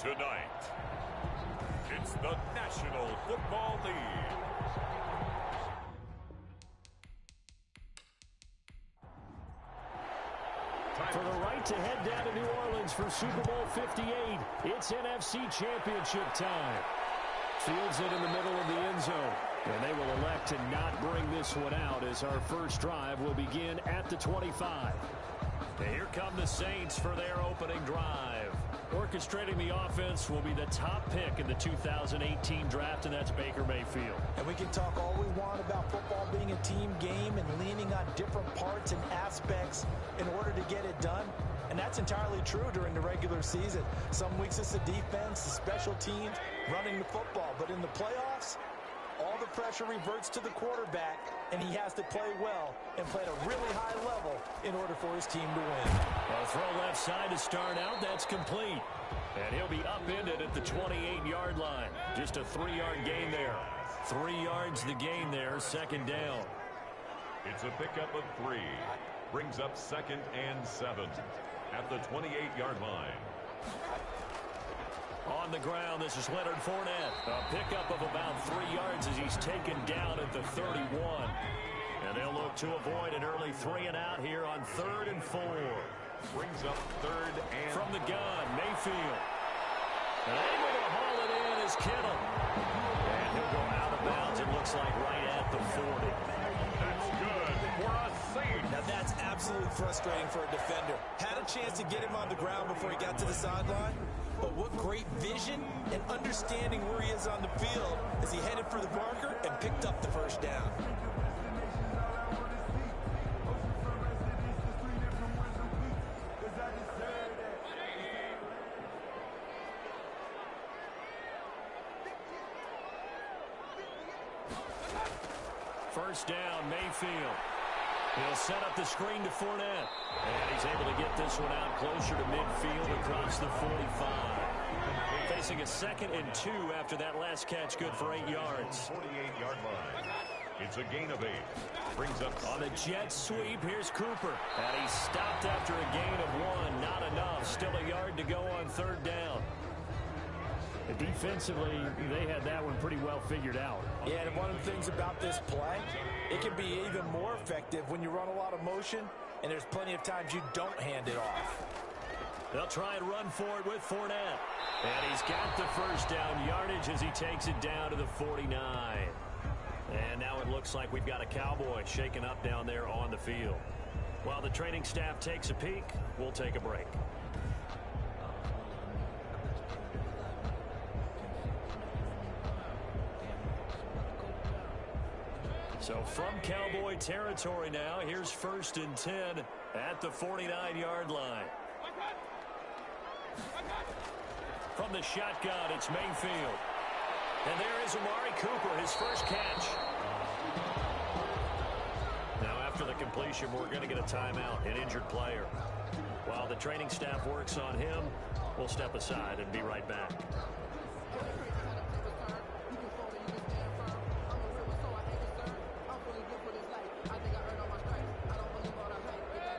Tonight, it's the National Football League. For the right to head down to New Orleans for Super Bowl 58, it's NFC Championship time. Fields it in the middle of the end zone, and they will elect to not bring this one out as our first drive will begin at the 25. And here come the Saints for their opening drive. Orchestrating the offense will be the top pick in the 2018 draft, and that's Baker Mayfield. And we can talk all we want about football being a team game and leaning on different parts and aspects in order to get it done. And that's entirely true during the regular season. Some weeks it's the defense, the special teams, running the football. But in the playoffs, all the pressure reverts to the quarterback, and he has to play well and play at a really high level in order for his team to win. A throw left side to start out. That's complete. And he'll be upended at the 28-yard line. Just a 3-yard gain there. 3 yards the gain there, second down. It's a pickup of 3. Brings up 2nd and 7 at the 28-yard line. On the ground, this is Leonard Fournette. A pickup of about 3 yards as he's taken down at the 31. And they'll look to avoid an early 3 and out here on 3rd and 4. Brings up 3rd and from the gun, Mayfield. And able to haul it in is Kittle. And he'll go out of bounds, it looks like right at the 40. That's good for a save. Now that's absolutely frustrating for a defender. Had a chance to get him on the ground before he got to the sideline. But what great vision and understanding where he is on the field as he headed for the marker and picked up the first down. First down, Mayfield. He'll set up the screen to Fournette. And he's able to get this one out closer to midfield across the 45. Facing a 2nd and 2 after that last catch, good for 8 yards. 48-yard line. It's a gain of 8. Brings up on the jet sweep, here's Cooper. And he's stopped after a gain of 1. Not enough. Still a yard to go on 3rd down. Defensively, they had that one pretty well figured out. Yeah, and one of the things about this play, it can be even more effective when you run a lot of motion, and there's plenty of times you don't hand it off. They'll try and run for it with Fournette. And he's got the first down yardage as he takes it down to the 49. And now it looks like we've got a Cowboy shaken up down there on the field. While the training staff takes a peek, we'll take a break. So from Cowboy territory now, here's 1st and 10 at the 49-yard line. From the shotgun, it's Mayfield. And there is Amari Cooper, his first catch. Now after the completion, we're going to get a timeout, an injured player. While the training staff works on him, we'll step aside and be right back.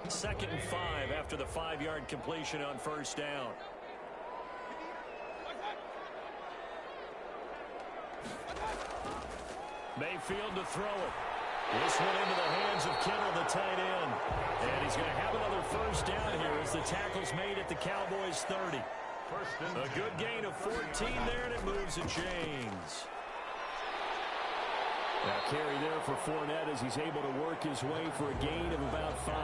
2nd and 5 after the 5-yard completion on 1st down. Mayfield to throw it. This one into the hands of Kittle, the tight end. And he's going to have another first down here as the tackle's made at the Cowboys' 30. A good gain of 14 there, and it moves and chains. Now carry there for Fournette as he's able to work his way for a gain of about 5.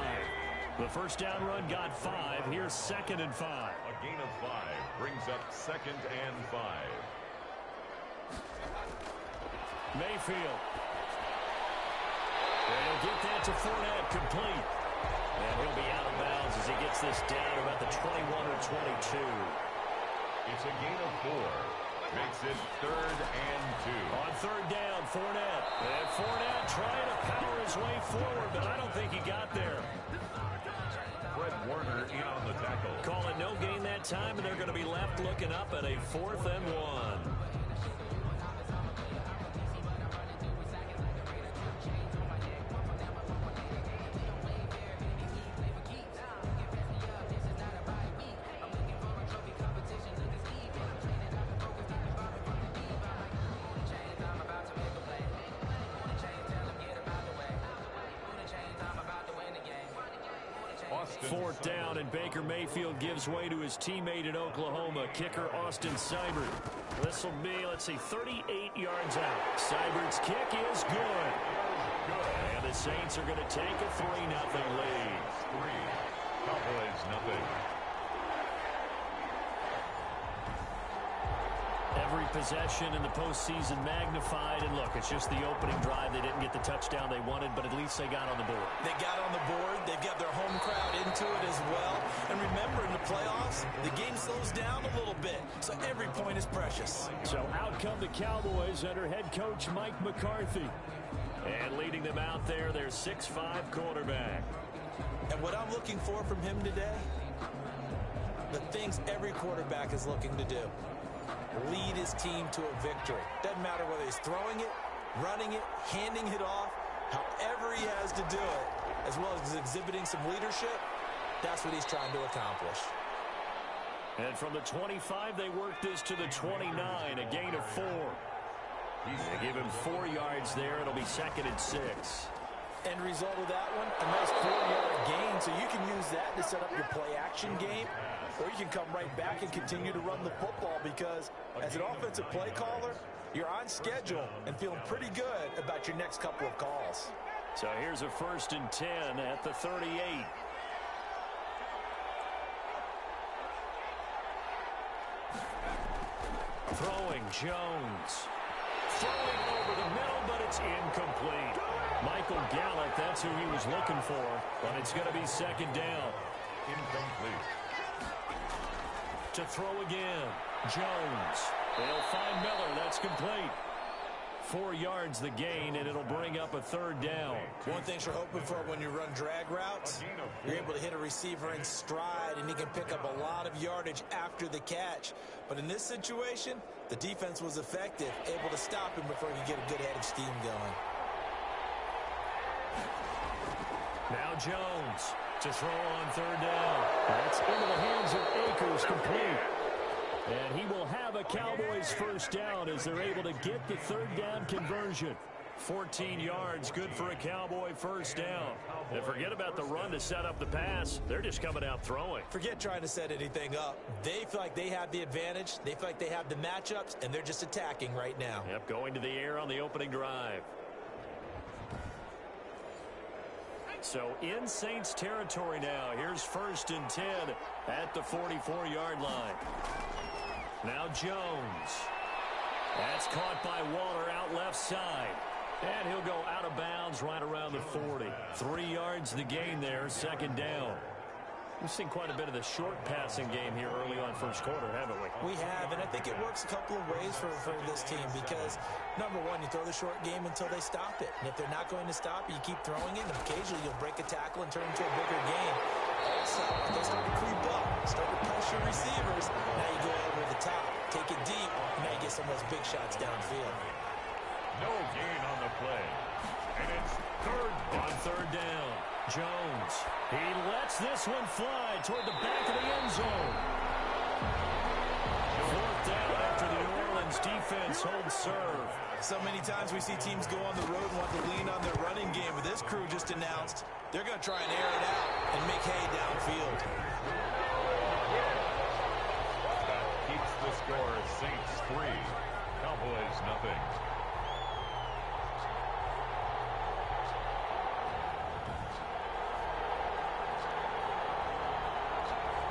The first down run got 5. Here's 2nd and 5. A gain of 5 brings up 2nd and 5. Mayfield. And he'll get that to Fournette, complete. And he'll be out of bounds as he gets this down about the 21 or 22. It's a gain of 4. Makes it 3rd and 2. On 3rd down, Fournette. And Fournette trying to power his way forward, but I don't think he got there. Fred Warner in on the tackle. Calling no gain that time, and they're going to be left looking up at a 4th and 1. 4th down, and Baker Mayfield gives way to his teammate in Oklahoma, kicker Austin Seibert. This will be, let's see, 38 yards out. Seibert's kick is good. And the Saints are going to take a 3-0 lead. Cowboys nothing. Every possession in the postseason magnified. And look, it's just the opening drive. They didn't get the touchdown they wanted, but at least they got on the board. They got on the board. They've got their home crowd into it as well. And remember, in the playoffs, the game slows down a little bit. So every point is precious. So out come the Cowboys under head coach Mike McCarthy. And leading them out there, their 6'5" quarterback. And what I'm looking for from him today, the things every quarterback is looking to do. Lead his team to a victory. Doesn't matter whether he's throwing it, running it, handing it off, however he has to do it, as well as exhibiting some leadership, that's what he's trying to accomplish. And from the 25, they work this to the 29, a gain of 4. They give him 4 yards there. It'll be 2nd and 6. End result of that one, a nice 4-yard gain, so you can use that to set up your play-action game, or you can come right back and continue to run the football because as an offensive play caller, you're on schedule and feeling pretty good about your next couple of calls. So here's a 1st and 10 at the 38. Throwing Jones. Throwing over the middle, but it's incomplete. Michael Gallup, that's who he was looking for, but it's going to be 2nd down. Incomplete. To throw again. Jones. They'll find Miller. That's complete. 4 yards the gain, and it'll bring up a 3rd down. One thing you're hoping for when you run drag routes, you're able to hit a receiver in stride, and he can pick up a lot of yardage after the catch. But in this situation, the defense was effective, able to stop him before he could get a good head of steam going. Now Jones to throw on 3rd down. That's into the hands of Akers, complete. And he will have a Cowboys 1st down as they're able to get the 3rd down conversion. 14 yards, good for a Cowboy 1st down. And forget about the run to set up the pass. They're just coming out throwing. Forget trying to set anything up. They feel like they have the advantage. They feel like they have the matchups, and they're just attacking right now. Yep, going to the air on the opening drive. So in Saints territory now. Here's 1st and 10 at the 44-yard line. Now Jones. That's caught by Waller out left side. And he'll go out of bounds right around the 40. 3 yards the gain there, 2nd down. We've seen quite a bit of the short passing game here early on 1st quarter, haven't we? We have, and I think it works a couple of ways for this team because, number one, you throw the short game until they stop it. And if they're not going to stop it, you keep throwing it, and occasionally you'll break a tackle and turn into a bigger game. Also, if they start to creep up, start to pressure receivers, now you go over the top, take it deep, now you get some of those big shots downfield. No gain on the play. And it's 3rd on 3rd down. Jones. He lets this one fly toward the back of the end zone. 4th down after the New Orleans defense holds serve. So many times we see teams go on the road and want to lean on their running game, but this crew just announced they're going to try and air it out and make hay downfield. That keeps the score Saints 3, Cowboys nothing.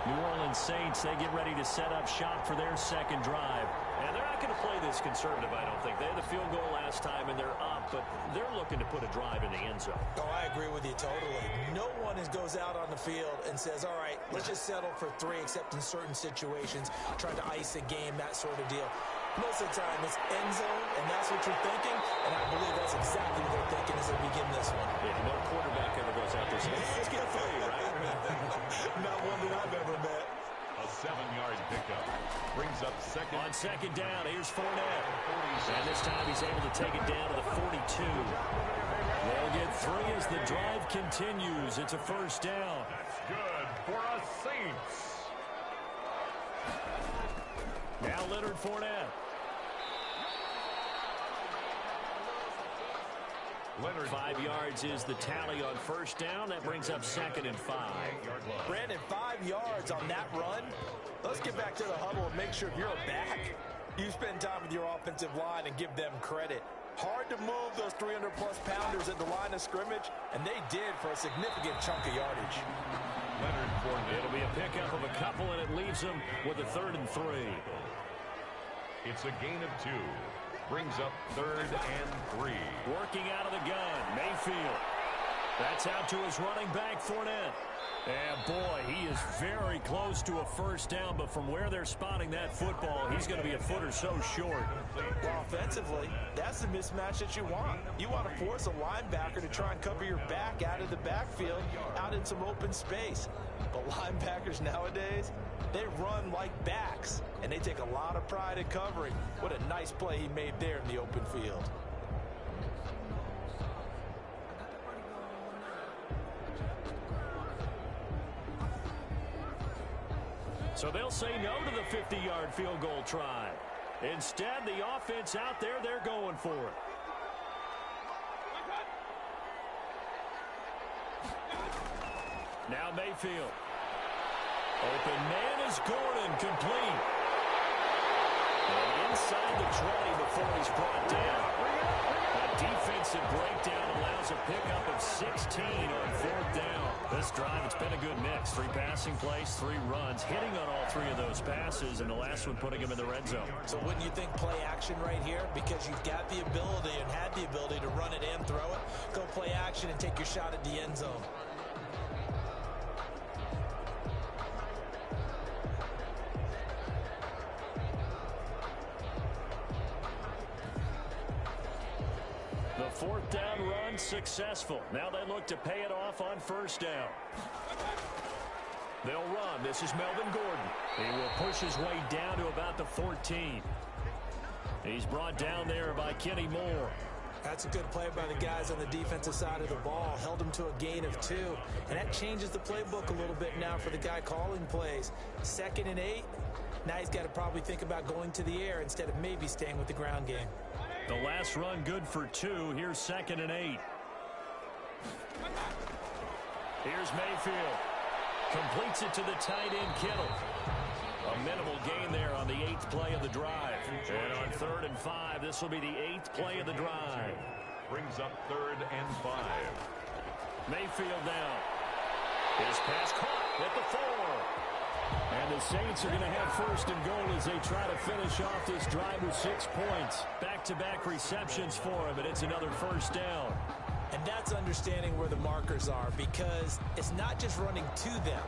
New Orleans Saints, they get ready to set up shop for their 2nd drive. And they're not going to play this conservative, I don't think. They had the field goal last time, and they're up, but they're looking to put a drive in the end zone. Oh, I agree with you totally. No one goes out on the field and says, all right, let's just settle for 3, except in certain situations, trying to ice a game, that sort of deal. Most of the time, it's end zone, and that's what you're thinking, and I believe that's exactly what they're thinking as they begin this one. Yeah, no quarterback ever goes out there saying, let's get 3, right? Not one that I've ever met. A 7-yard pickup brings up 2nd. On 2nd down, here's Fournette. And this time he's able to take it down to the 42. They'll get 3 as the drive continues. It's a 1st down. That's good for a Saints. Now Leonard Fournette. Leonard. 5 yards is the tally on first down. That brings up 2nd and 5. Brandon, 5 yards on that run. Let's get back to the huddle and make sure if you're a back, you spend time with your offensive line and give them credit. Hard to move those 300-plus pounders at the line of scrimmage, and they did for a significant chunk of yardage. Leonard Fournette. It'll be a pickup of a couple, and it leaves them with a 3rd and 3. It's a gain of 2. Brings up 3rd and 3. Working out of the gun, Mayfield. That's out to his running back, Fournette. And boy, he is very close to a first down, but from where they're spotting that football, he's going to be a foot or so short. Well, offensively, that's the mismatch that you want. You want to force a linebacker to try and cover your back out of the backfield, out in some open space. But linebackers nowadays, they run like backs, and they take a lot of pride in covering. What a nice play he made there in the open field. So they'll say no to the 50-yard field goal try. Instead, the offense out there, they're going for it. Now Mayfield. Open man is Gordon, complete. And inside the 20 before he's brought down. A defensive breakdown allows a pickup of 16 on 4th down. This drive, it's been a good mix. 3 passing plays, 3 runs, hitting on all 3 of those passes, and the last one putting him in the red zone. So wouldn't you think play action right here? Because you've got the ability and had the ability to run it and throw it. Go play action and take your shot at the end zone. The 4th down run successful. Now they look to pay it off on first down. They'll run. This is Melvin Gordon. He will push his way down to about the 14. He's brought down there by Kenny Moore. That's a good play by the guys on the defensive side of the ball. Held him to a gain of 2. And that changes the playbook a little bit now for the guy calling plays. 2nd and 8. Now he's got to probably think about going to the air instead of maybe staying with the ground game. The last run good for 2. Here's 2nd and 8. Here's Mayfield. Completes it to the tight end, Kittle. A minimal gain there on the 8th play of the drive. And on 3rd and 5, this will be the 8th play of the drive. Brings up 3rd and 5. Mayfield now. His pass caught at the 4. And the Saints are going to have 1st and goal as they try to finish off this drive with 6 points. Back-to-back receptions for him, and it's another first down. And that's understanding where the markers are, because it's not just running to them.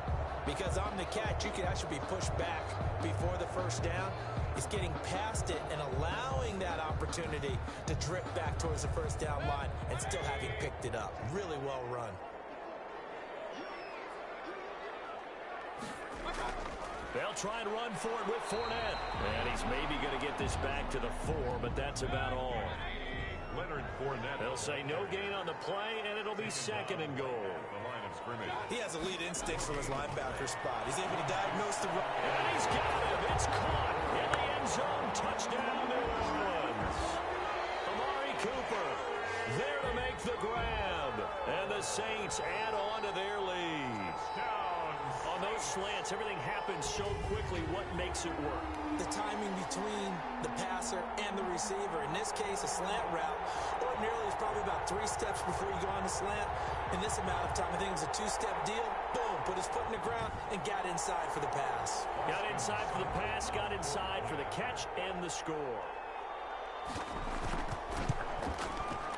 Because on the catch, you could actually be pushed back before the first down. It's getting past it and allowing that opportunity to drip back towards the first down line and still having picked it up. Really well run. They'll try and run for it with Fournette. And he's maybe going to get this back to the 4, but that's about all. Leonard Fournette. They'll say no gain on the play, and it'll be 2nd and goal. The line of scrimmage. He has elite instincts from his linebacker spot. He's able to diagnose the run. And he's got him. It's caught in the end zone. Touchdown, New Orleans. Amari Cooper there to make the grab. And the Saints add on to their lead. On those slants, everything happens so quickly. What makes it work? The timing between the passer and the receiver. In this case, a slant route. Ordinarily, it's probably about 3 steps before you go on the slant. In this amount of time, I think it was a 2-step deal. Boom, put his foot in the ground and got inside for the pass. Got inside for the pass, got inside for the catch and the score.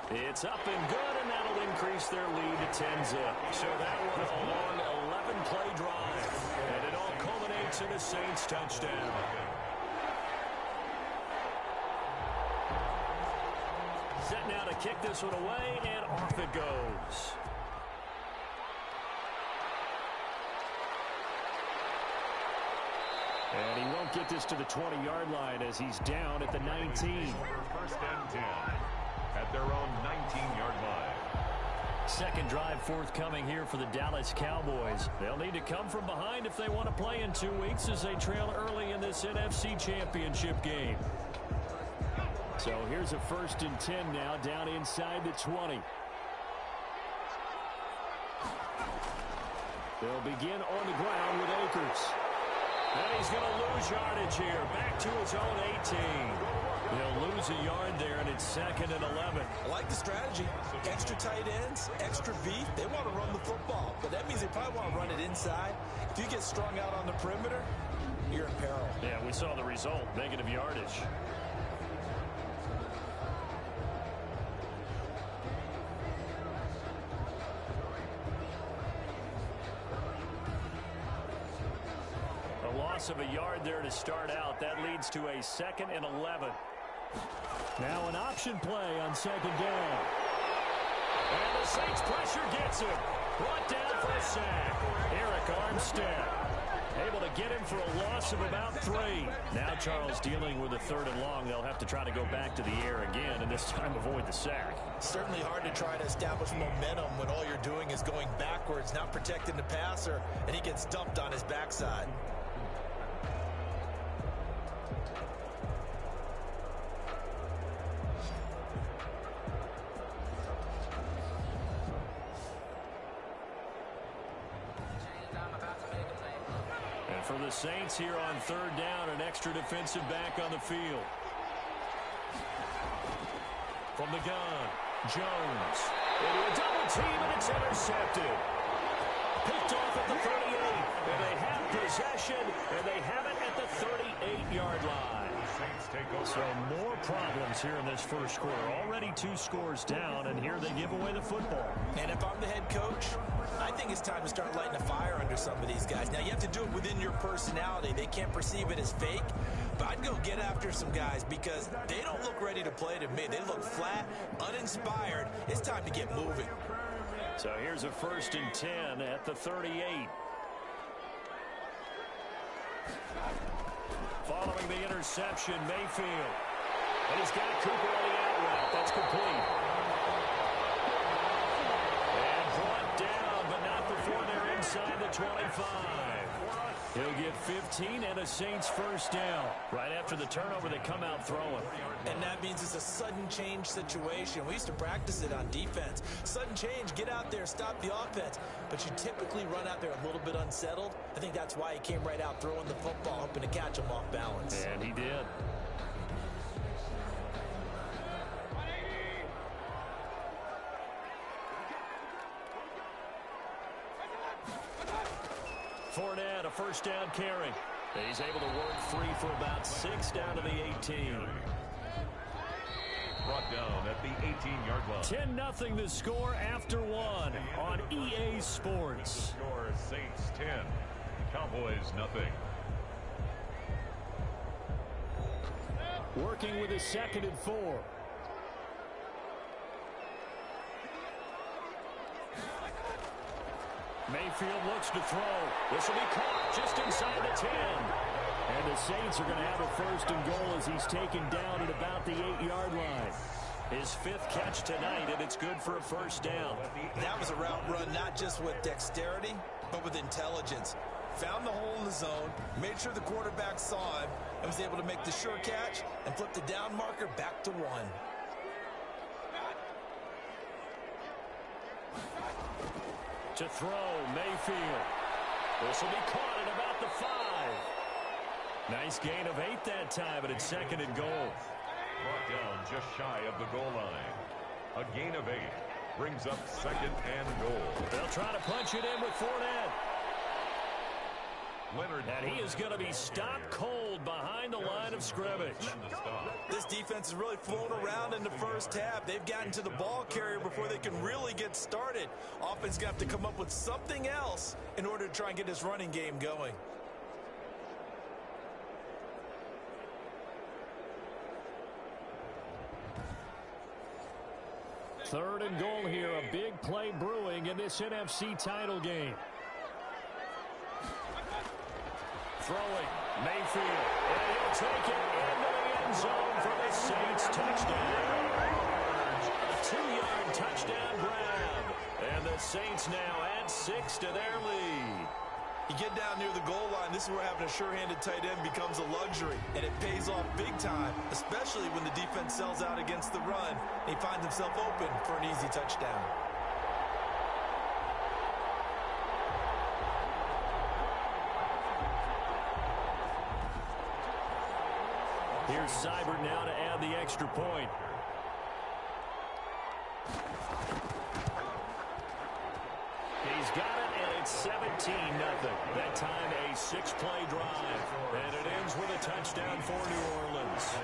It's up and good, and that'll increase their lead to 10-zip. So that one a long 11-play drive, and it all culminates in a Saints touchdown. Set now to kick this one away, and off it goes. And he won't get this to the 20-yard line as he's down at the 19. 1st and 10 at their own 19-yard line. Second drive forthcoming here for the Dallas Cowboys. They'll need to come from behind if they want to play in 2 weeks as they trail early in this NFC Championship game. So here's a 1st and 10 now, down inside the 20. They'll begin on the ground with Akers. And he's going to lose yardage here, back to his own 18. They'll lose a yard there, and it's 2nd and 11. I like the strategy. Extra tight ends, extra beef. They want to run the football, but that means they probably want to run it inside. If you get strung out on the perimeter, you're in peril. Yeah, we saw the result, negative yardage. A loss of a yard there to start out. That leads to a 2nd and 11. Now an option play on 2nd down. And the Saints pressure gets him. Brought down for a sack. Eric Armstead able to get him for a loss of about 3. Now Charles dealing with a 3rd and long. They'll have to try to go back to the air again, and this time avoid the sack. Certainly hard to try to establish momentum when all you're doing is going backwards, not protecting the passer, and he gets dumped on his backside. For the Saints here on 3rd down, an extra defensive back on the field. From the gun, Jones. Into a double team, and it's intercepted. Picked off at the 38, and they have possession, and they have it at the 38-yard line. So more problems here in this first quarter. Already 2 scores down, and here they give away the football. And if I'm the head coach, I think it's time to start lighting a fire under some of these guys. Now, you have to do it within your personality. They can't perceive it as fake. But I'd go get after some guys because they don't look ready to play to me. They look flat, uninspired. It's time to get moving. So here's a 1st and 10 at the 38. Following the interception, Mayfield. And he's got Cooper on the out route. That's complete. And brought down, but not before they're inside the 25. He'll get 15 and a Saints 1st down. Right after the turnover, they come out throwing. And that means it's a sudden change situation. We used to practice it on defense. Sudden change, get out there, stop the offense. But you typically run out there a little bit unsettled. I think that's why he came right out throwing the football, hoping to catch him off balance. And he did. Fournette, a 1st down carry. He's able to work free for about 6 down to the 18. Brought down at the 18-yard line. 10-0 the score after 1 on EA Sports. Score Saints 10, Cowboys nothing. Working with a 2nd and 4. Mayfield looks to throw. This will be caught just inside the 10. And the Saints are going to have a 1st and goal as he's taken down at about the 8-yard line. His 5th catch tonight, and it's good for a 1st down. That was a route run not just with dexterity, but with intelligence. Found the hole in the zone, made sure the quarterback saw him, and was able to make the sure catch and flip the down marker back to 1. To throw, Mayfield. This will be caught at about the 5. Nice gain of 8 that time, but it's 2nd and goal. Brought down just shy of the goal line. A gain of 8 brings up 2nd and goal. They'll try to punch it in with Fournette. Leonard. And he is going to be stopped cold behind the line of scrimmage. This defense has really flown around in the first half. They've gotten to the ball carrier before they can really get started. Offense got to come up with something else in order to try and get this running game going. Third and goal here, a big play brewing in this NFC title game. Throwing, Mayfield, and he'll take it into the end zone for the Saints touchdown. A 2-yard touchdown grab, and the Saints now add 6 to their lead. You get down near the goal line, this is where having a sure-handed tight end becomes a luxury, and it pays off big time, especially when the defense sells out against the run. He finds himself open for an easy touchdown. Here's Seibert now to add the extra point. He's got it, and it's 17-0. That time a 6-play drive. And it ends with a touchdown for New Orleans.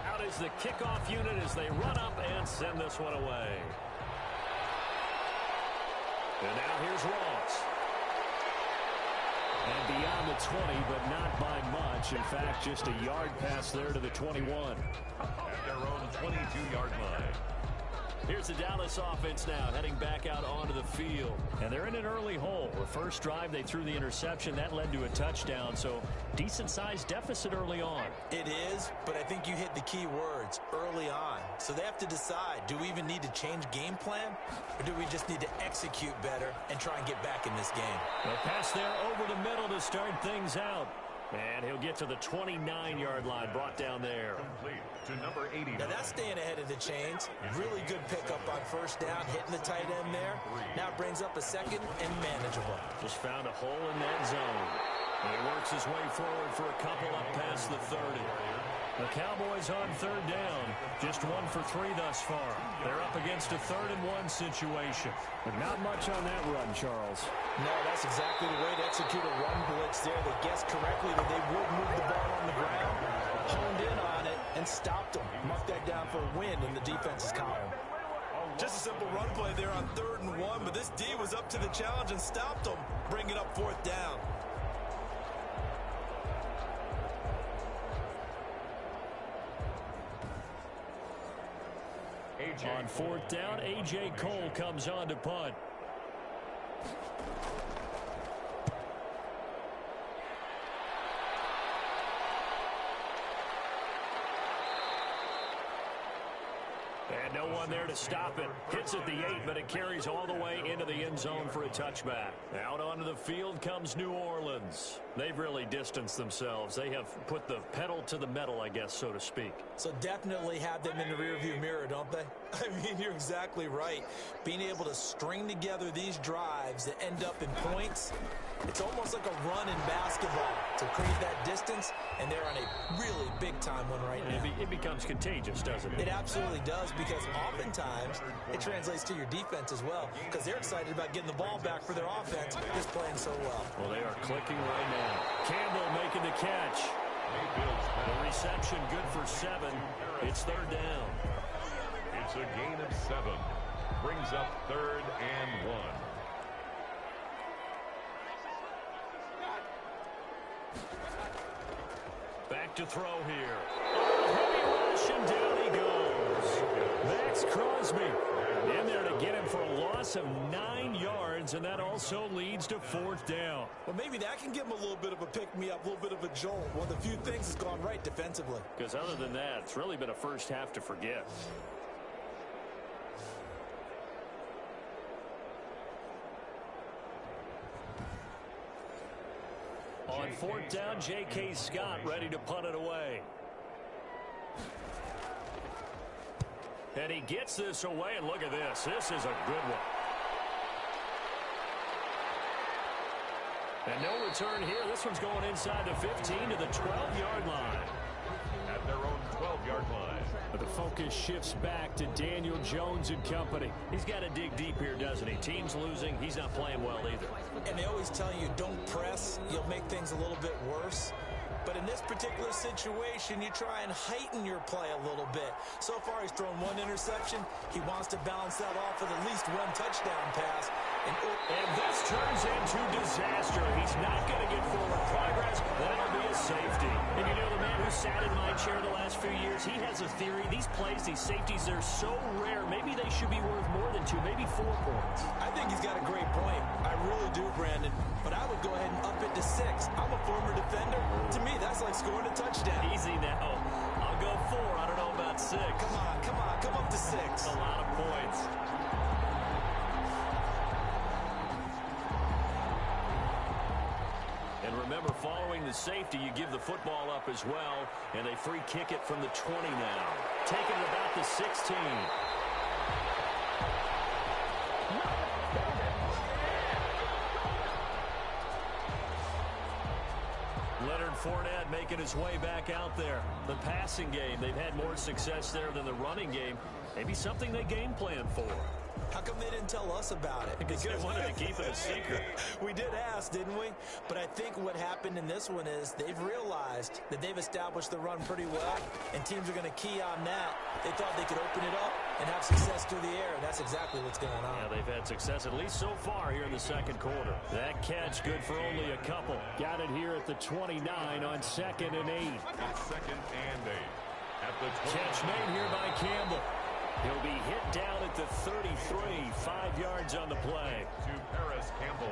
Out is the kickoff unit as they run up and send this one away. And now here's Ross. And beyond the 20, but not by much. In fact, just a yard pass there to the 21. At their own 22-yard line. Here's the Dallas offense now, heading back out onto the field. And they're in an early hole. The first drive, they threw the interception. That led to a touchdown, so decent-sized deficit early on. It is, but I think you hit the key words, early on. So they have to decide, do we even need to change game plan, or do we just need to execute better and try and get back in this game? The pass there over the middle to start things out. And he'll get to the 29-yard line, brought down there. Complete to number 80. Now that's staying ahead of the chains. Really good pickup on first down, hitting the tight end there. Now brings up a second and manageable. Just found a hole in that zone. And he works his way forward for a couple up past the 30. The Cowboys on third down. Just 1 for 3 thus far. They're up against a 3rd-and-1 situation. But not much on that run, Charles. No, that's exactly the way to execute a run blitz there. They guessed correctly that they would move the ball on the ground, honed in on it, and stopped them. Mark that down for a win in the defense's column. Just a simple run play there on 3rd and 1, but this D was up to the challenge and stopped them, bringing up 4th down. On 4th down, A.J. Cole comes on to punt. And no one there to stop it. Hits at the 8, but it carries all the way into the end zone for a touchback. Out onto the field comes New Orleans. They've really distanced themselves. They have put the pedal to the metal, I guess, so to speak. So definitely have them in the rearview mirror, don't they? I mean, you're exactly right. Being able to string together these drives that end up in points, it's almost like a run in basketball to create that distance, and they're on a really big-time one right now. It becomes contagious, doesn't it? It absolutely does, because oftentimes it translates to your defense as well, because they're excited about getting the ball back for their offense, just playing so well. Well, they are clicking right now. Campbell making the catch. The reception good for 7. It's 3rd down. It's a gain of 7. Brings up 3rd and 1. Back to throw here. Oh, heavy rush, and down he goes. Max Crosby in there to get him for a loss of 9 yards, and that also leads to 4th down. Well, maybe that can give him a little bit of a pick-me-up, a little bit of a jolt. One of the few things that's gone right defensively. Because other than that, it's really been a first half to forget. On 4th down, J.K. Scott ready to punt it away. And he gets this away, and look at this. This is a good one. And no return here. This one's going inside the 15 to the 12-yard line. At their own 12-yard line. But the focus shifts back to Daniel Jones and company. He's got to dig deep here, doesn't he? Team's losing. He's not playing well either. And they always tell you, don't press. You'll make things a little bit worse. But in this particular situation, you try and heighten your play a little bit. So far, he's thrown 1 interception. He wants to balance that off with at least 1 touchdown pass. And this turns into disaster. He's not going to get forward progress. That'll be a safety. And you know, the man who sat in my chair the last few years, he has a theory. These plays, these safeties, they're so rare. Maybe they should be worth more than 2, maybe 4 points. I think he's got a great point. I really do, Brandon. But I would go ahead and up it to 6. I'm a former defender. To me, that's like scoring a touchdown. Easy now. I'll go 4. I don't know about 6. Come on, come on. Come up to 6. A lot of points. the safety, you give the football up as well, and they free kick it from the 20 now. Taking it about the 16. Leonard Fournette making his way back out there. The passing game, they've had more success there than the running game. Maybe something they game plan for. How come they didn't tell us about it? Because they wanted to keep it a secret. We did ask, didn't we? But I think what happened in this one is they've realized that they've established the run pretty well, and teams are going to key on that. They thought they could open it up and have success through the air, and that's exactly what's going on. Yeah, they've had success at least so far here in the second quarter. That catch good for only a couple. Got it here at the 29 on 2nd and 8. It's 2nd and 8. At the 20. Catch made here by Campbell. He'll be hit down at the 33, 5 yards on the play. To Paris Campbell.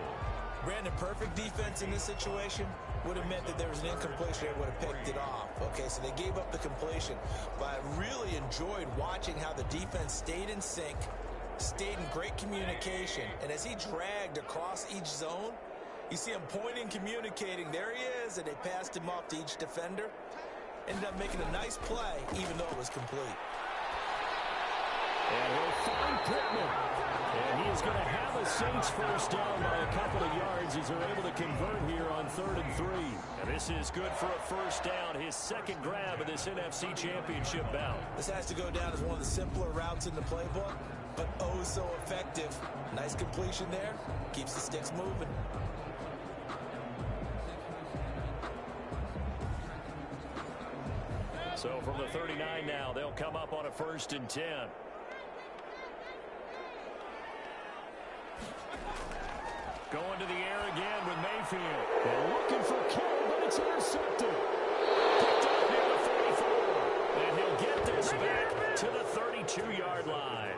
Brandon, perfect defense in this situation would have meant that there was an incompletion. They would have picked it off. Okay, so they gave up the completion. But I really enjoyed watching how the defense stayed in sync, stayed in great communication. And as he dragged across each zone, you see him pointing, communicating. There he is, and they passed him off to each defender. Ended up making a nice play, even though it was complete. And he'll find Pittman. And he is going to have a Saints first down by a couple of yards as they're able to convert here on 3rd and 3. And this is good for a first down, his second grab of this NFC Championship bout. This has to go down as one of the simpler routes in the playbook, but oh so effective. Nice completion there. Keeps the sticks moving. So from the 39 now, they'll come up on a 1st and 10. Going to the air again with Mayfield. They're looking for Kittle, but it's intercepted. Picked up near the 44. And he'll get this back to the 32-yard line.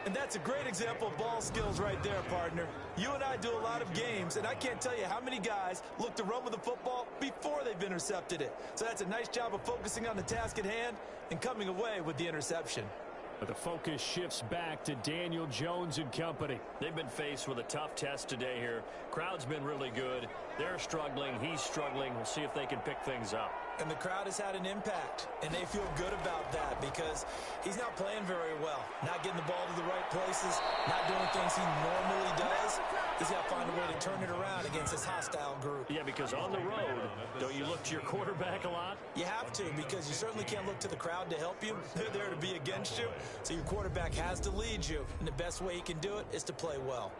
And that's a great example of ball skills right there, partner. You and I do a lot of games, and I can't tell you how many guys look to run with the football before they've intercepted it. So that's a nice job of focusing on the task at hand and coming away with the interception. But the focus shifts back to Daniel Jones and company. They've been faced with a tough test today here. Crowd's been really good. They're struggling. He's struggling. We'll see if they can pick things up. And the crowd has had an impact, and they feel good about that because he's not playing very well, not getting the ball to the right places, not doing things he normally does. He's got to find a way to turn it around against this hostile group. Yeah, because on the road, don't you look to your quarterback a lot? You have to, because you certainly can't look to the crowd to help you. They're there to be against you, so your quarterback has to lead you, and the best way he can do it is to play well.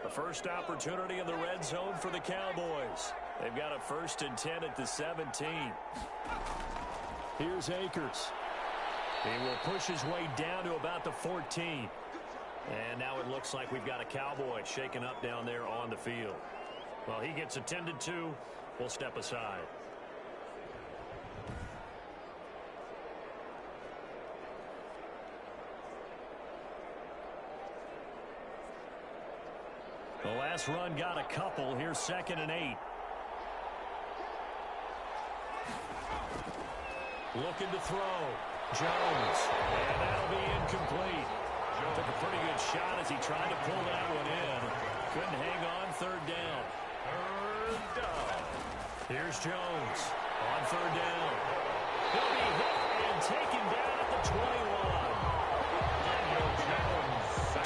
The first opportunity in the red zone for the Cowboys. They've got a 1st and 10 at the 17. Here's Akers. He will push his way down to about the 14. And now it looks like we've got a Cowboy shaken up down there on the field. Well, he gets attended to. We'll step aside. The last run got a couple. Here's 2nd and 8. Looking to throw. Jones. And that'll be incomplete. Took a pretty good shot as he tried to pull that one in. Couldn't hang on. 3rd down. 3rd down. Here's Jones on 3rd down. He'll be hit and taken down at the 21.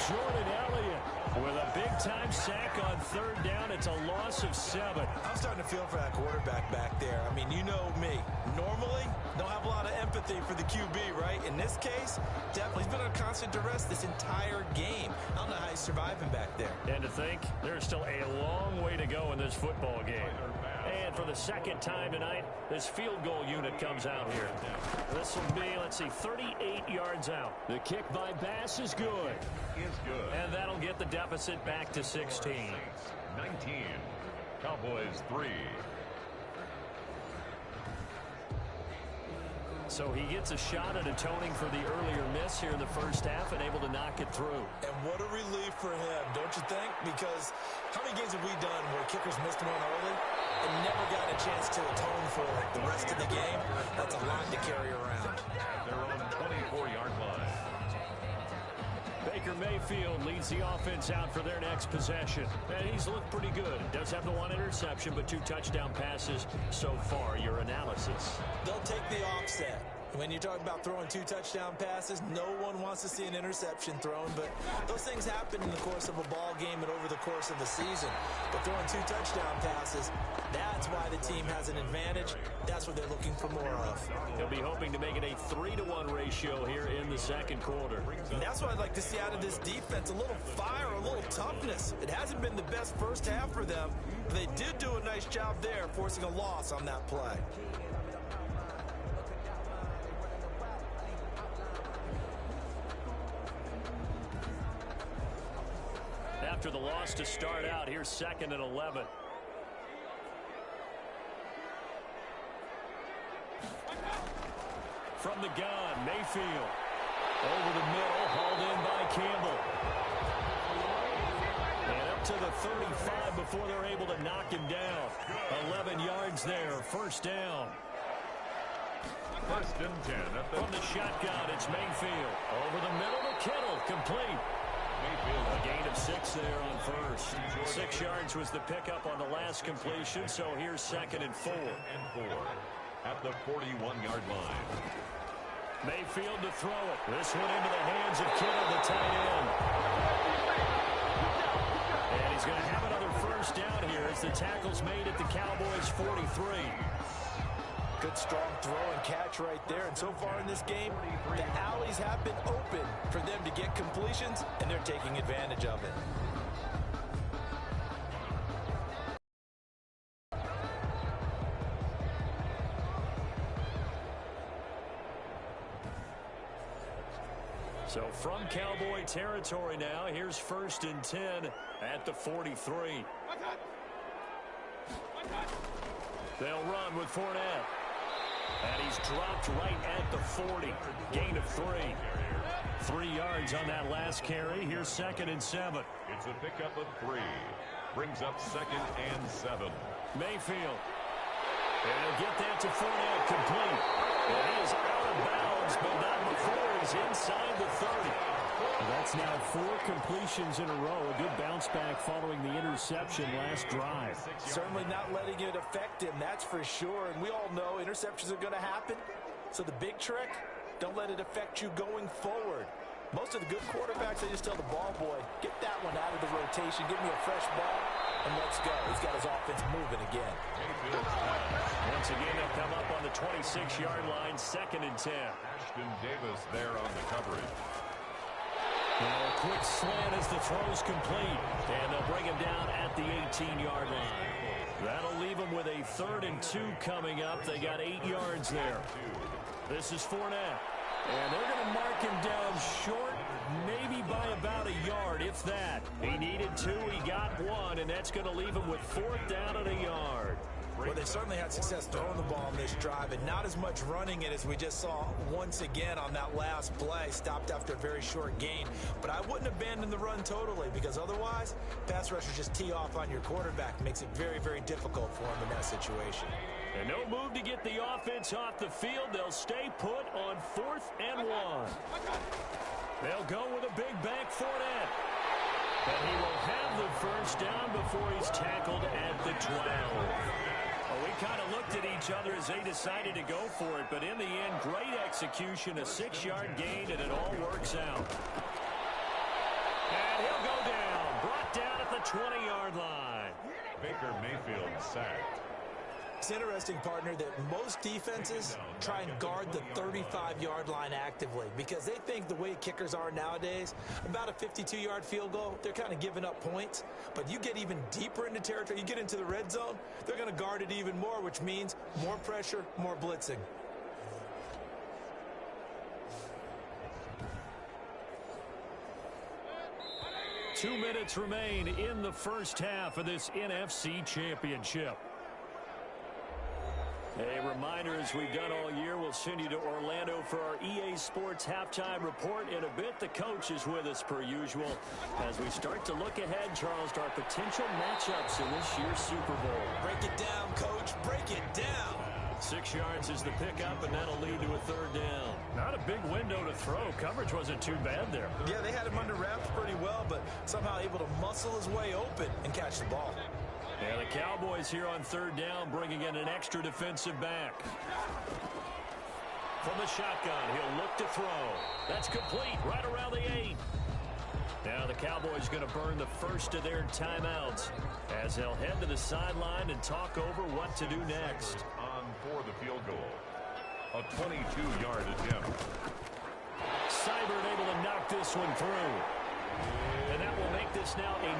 Jordan Elliott with a big-time sack on 3rd down. It's a loss of 7. I'm starting to feel for that quarterback back there. I mean, you know me. Normally, don't have a lot of empathy for the QB, right? In this case, definitely. He's been on constant duress this entire game. I don't know how he's surviving back there. And to think, there's still a long way to go in this football game. And for the second time tonight, this field goal unit comes out here. This will be, let's see, 38 yards out. The kick by Bass is good. And that'll get the deficit back to 16. 19. Cowboys 3. So he gets a shot at atoning for the earlier miss here in the first half and able to knock it through. And what a relief for him, don't you think? Because how many games have we done where kickers missed one early and never got a chance to atone for it the rest of the game? That's a lot to carry around. At their own 24-yard line. Baker Mayfield leads the offense out for their next possession. And he's looked pretty good. Does have the one interception, but 2 touchdown passes so far. Your analysis? They'll take the offset. When you're talking about throwing 2 touchdown passes, no one wants to see an interception thrown, but those things happen in the course of a ball game and over the course of the season. But throwing 2 touchdown passes, that's why the team has an advantage. That's what they're looking for more of. They'll be hoping to make it a 3-to-1 ratio here in the second quarter. And that's what I'd like to see out of this defense, a little fire, a little toughness. It hasn't been the best first half for them, but they did do a nice job there, forcing a loss on that play. After the loss to start out, here's 2nd and 11. From the gun, Mayfield. Over the middle, hauled in by Campbell. And up to the 35 before they're able to knock him down. 11 yards there, first down. 1st and 10 at the... From the shotgun, it's Mayfield. Over the middle to Kittle, complete. Mayfield. A gain of 6 there on first. 6 yards was the pickup on the last completion, so here's 2nd and 4. And 4 at the 41-yard line. Mayfield to throw it. This one into the hands of Kittle, the tight end. And he's going to have another first down here as the tackle's made at the Cowboys' 43. Good strong throw and catch right there. And so far in this game, the alleys have been open for them to get completions, and they're taking advantage of it. So from Cowboy territory now, here's 1st and 10 at the 43. They'll run with Fournette. And he's dropped right at the 40. Gain of 3. 3 yards on that last carry. Here's 2nd and 7. It's a pickup of 3. Brings up 2nd and 7. Mayfield. And he'll get that to Fournette, complete. And he is out of bounds, but not before he's inside the 30. That's now 4 completions in a row. A good bounce back following the interception last drive. Certainly not letting it affect him, that's for sure. And we all know interceptions are going to happen. So the big trick, don't let it affect you going forward. Most of the good quarterbacks, they just tell the ball boy, get that one out of the rotation, give me a fresh ball, and let's go. He's got his offense moving again. Once again, they'll come up on the 26-yard line, 2nd and 10. Ashton Davis there on the coverage. Now a quick slant as the throw's complete. And they'll bring him down at the 18-yard line. That'll leave him with a 3rd and 2 coming up. They got 8 yards there. This is Fournette. And they're going to mark him down short, maybe by about a yard, if that. He needed 2, he got 1, and that's going to leave him with 4th down and a yard. Well, they certainly had success throwing the ball on this drive, and not as much running it as we just saw once again on that last play. Stopped after a very short gain. But I wouldn't abandon the run totally, because otherwise, pass rushers just tee off on your quarterback. Makes it very, very difficult for him in that situation. And no move to get the offense off the field. They'll stay put on 4th and 1. They'll go with a big bank Fournette. And he will have the first down before he's tackled at the 12. Well, we kind of looked at each other as they decided to go for it, but in the end, great execution, a 6-yard gain, and it all works out. And he'll go down, brought down at the 20-yard line. Baker Mayfield sacked. It's interesting, partner, that most defenses try and guard the 35-yard line actively because they think the way kickers are nowadays, about a 52-yard field goal, they're kind of giving up points. But you get even deeper into territory, you get into the red zone, they're going to guard it even more, which means more pressure, more blitzing. Two minutes remain in the first half of this NFC Championship. A reminder, as we've done all year, we'll send you to Orlando for our EA Sports halftime report in a bit. The coach is with us per usual as we start to look ahead, Charles, to our potential matchups in this year's Super Bowl. Break it down, Coach. Break it down. 6 yards is the pickup, and that'll lead to a third down. Not a big window to throw. Coverage wasn't too bad there. Yeah, they had him under wraps pretty well, but somehow able to muscle his way open and catch the ball. Yeah, the Cowboys here on third down, bringing in an extra defensive back. From the shotgun, he'll look to throw. That's complete, right around the 8. Now the Cowboys going to burn the first of their timeouts as they'll head to the sideline and talk over what to do next. On for the field goal. A 22-yard attempt. Seibert able to knock this one through. And that will make this now a